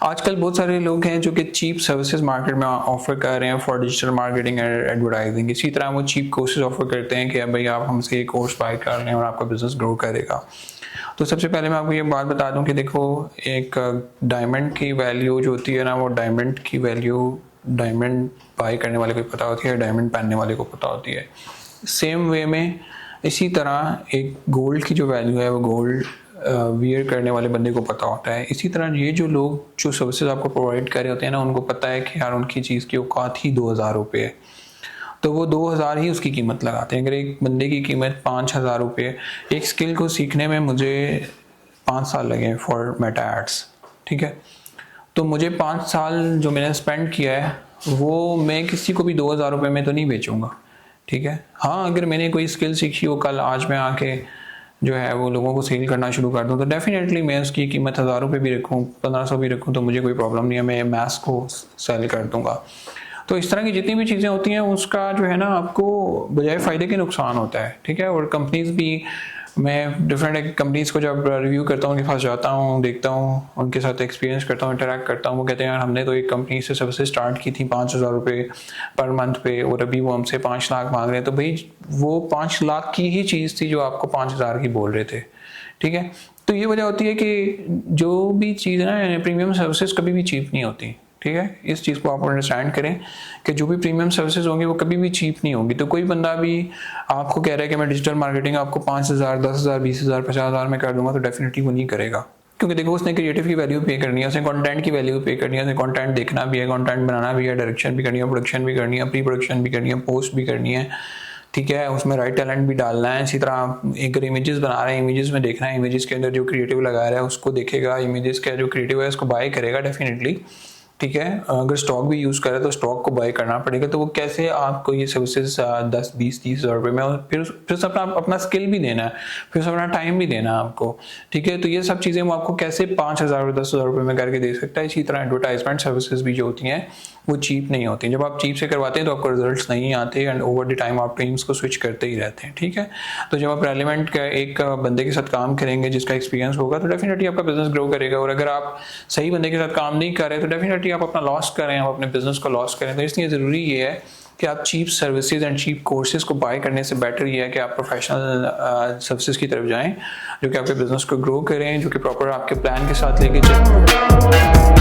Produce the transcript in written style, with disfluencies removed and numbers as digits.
आजकल बहुत सारे लोग हैं जो कि चीप सर्विसेज मार्केट में ऑफर कर रहे हैं for digital marketing and advertising. इसी तरह वो चीप कोर्सेज ऑफर करते हैं कि भाई आप हमसे ये कोर्स बाय कर लें और आपका बिजनेस ग्रो करेगा। तो सबसे पहले मैं आपको ये बात बता दूं कि देखो, एक डायमंड की वैल्यू जो होती है ना, वो डायमंड की वैल्यू डायमंड बाय करने वाले को पता होती है, डायमंड पहनने वाले को पता होती है। सेम वे में इसी तरह एक गोल्ड की जो वैल्यू है वो गोल्ड वियर करने वाले बंदे को पता होता है। इसी तरह ये जो लोग जो सर्विसेज आपको प्रोवाइड कर रहे होते हैं ना, उनको पता है कि यार उनकी चीज़ की औकात ही 2000 रुपये है, तो वो 2000 ही उसकी कीमत लगाते हैं। अगर एक बंदे की कीमत 5000 रुपये, एक स्किल को सीखने में मुझे 5 साल लगे फॉर मेटा एड्स, ठीक है, तो मुझे 5 साल जो मैंने स्पेंड किया है वो मैं किसी को भी 2000 रुपये में तो नहीं बेचूंगा, ठीक है। हाँ, अगर मैंने कोई स्किल सीखी हो कल आज मैं आके जो है वो लोगों को सेल करना शुरू कर दूं, तो डेफिनेटली मैं उसकी कीमत 1000 रुपये भी रखूँ, 1500 भी रखूँ, तो मुझे कोई प्रॉब्लम नहीं है, मैं मैस को सेल कर दूंगा। तो इस तरह की जितनी भी चीज़ें होती हैं उसका जो है ना आपको बजाय फ़ायदे के नुकसान होता है, ठीक है। और कंपनीज भी, मैं डिफरेंट कंपनीज को जब रिव्यू करता हूँ, उनके पास जाता हूँ, देखता हूँ, उनके साथ एक्सपीरियंस करता हूँ, इंटरेक्ट करता हूँ, वो कहते हैं यार हमने तो एक कंपनी से सर्विसेज स्टार्ट की थी 5000 रुपये पर मंथ पे, और अभी वो हमसे 5 लाख मांग रहे हैं। तो भाई वो 5 लाख की ही चीज़ थी जो आपको 5000 की बोल रहे थे, ठीक है। तो ये वजह होती है कि जो भी चीज़ है ना, प्रीमियम सर्विसेज कभी भी चीप नहीं होती, ठीक है। इस चीज़ को आप अंडरस्टैंड करें कि जो भी प्रीमियम सर्विसेज होंगी वो कभी भी चीप नहीं होंगी। तो कोई बंदा भी आपको कह रहा है कि मैं डिजिटल मार्केटिंग आपको 5000, 10,000, 20,000, 50,000 में कर दूंगा, तो डेफिनेटली वो नहीं करेगा, क्योंकि देखो उसने क्रिएटिव की वैल्यू पे करनी है, उसने कंटेंट की वैल्यू पे करनी है, उसने कंटेंट देखना भी है, कंटेंट बनाना भी है, डायरेक्शन भी करनी है, प्रोडक्शन भी करनी है, प्री प्रोडक्शन भी करनी है, पोस्ट भी करनी है, ठीक है, उसमें राइट टैलेंट भी डालना है। इसी तरह एक इमेजेस बना रहे हैं, इमेजेस में देखना है, इमेजेस के अंदर जो क्रिएटिव लगा रहा है उसको देखेगा, इमेजेस का जो क्रिएटिव है उसको बाय करेगा डेफिनेटली, ठीक है। अगर स्टॉक भी यूज़ करे तो स्टॉक को बाय करना पड़ेगा। तो वो कैसे आपको ये सर्विसेज 10, 20, 30,000 रुपये में, और फिर अपना स्किल भी देना है, फिर अपना टाइम भी देना है आपको, ठीक है। तो ये सब चीज़ें वो आपको कैसे 5000, 10,000 रुपये में करके दे सकता है। इसी तरह एडवर्टाइजमेंट सर्विसेज भी जो होती हैं वो चीप नहीं होती। जब आप चीप से करवाते हैं तो आपको रिजल्ट्स नहीं आते, एंड ओवर द टाइम आप टीम्स को स्विच करते ही रहते हैं, ठीक है। तो जब आप रेलिवेंट एक बंदे के साथ काम करेंगे जिसका एक्सपीरियंस होगा, तो डेफिनेटली आपका बिजनेस ग्रो करेगा। और अगर आप सही बंदे के साथ काम नहीं कर रहे तो डेफिनेटली आप अपना लॉस करें, आप अपने बिजनेस को लॉस करें। तो इसलिए ज़रूरी ये है कि आप cheap services and cheap courses को बाय करने से बेटर ये है कि आप प्रोफेशनल सर्विसेज की तरफ जाएं, जो कि आपके बिजनेस को ग्रो करें, जो कि प्रॉपर आपके प्लान के साथ लेके चलें।